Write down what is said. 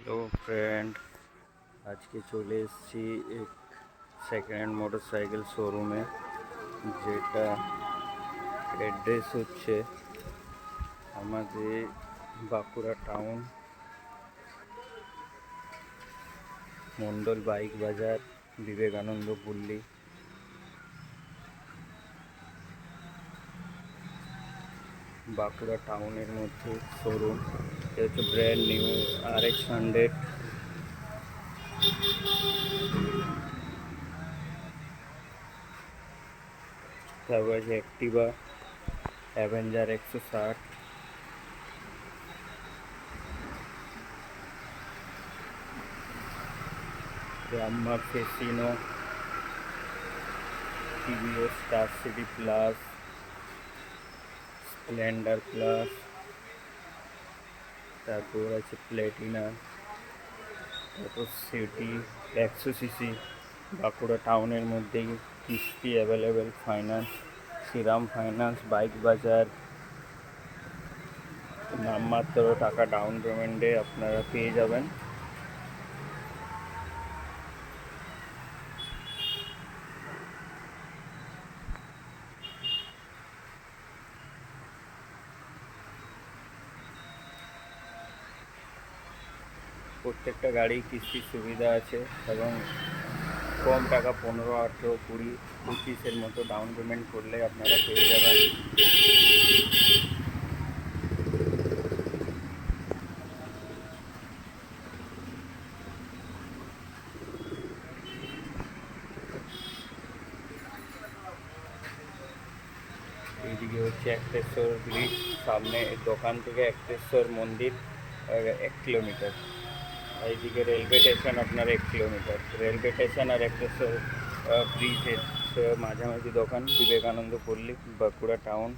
Hello friend, आज के चले एসেছি एक সেকেন্ড হ্যান্ড মোটরসাইকেল শোরুমে, যেটা অ্যাড্রেস হচ্ছে আমাদের বাঁকুড়া টাউন, মন্ডল বাইক বাজার, বিবেকানন্দ পল্লী। বাঁকুড়া টাউনের মধ্যে শোরুম। এটা হচ্ছে ব্র্যান্ড নিউ RX 100। তারপর আছে Activa Avenger 160, grammar ফেসিনো, TVS star city plus, Splendor plus, তারপর আছে প্ল্যাটিনা, তারপর সিটি 100cc। বাঁকুড়া টাউনের মধ্যেই কিস্তি available, finance Shriram Finance, bike Bazaar. নামমাত্র টাকা ডাউন পেমেন্টে আপনারা পেয়ে যাবেন। প্রত্যেকটা গাড়ি কিস্তির সুবিধা আছে এবং কম টাকা 15, 18, 20, 25 মতো ডাউন পেমেন্ট করলে আপনারা পেয়ে যাবেন। এইদিকে হচ্ছে একটেশ্বর ব্রিজ, সামনে দোকান থেকে একটেশ্বর মন্দির 1 কিলোমিটার। এইদিকে রেলওয়ে স্টেশন আপনার 1 কিলোমিটার। রেলওয়ে স্টেশন আর একটেশ্বর ব্রিজের মাঝামাঝি দোকান, বিবেকানন্দ পল্লী, বাঁকুড়া টাউন।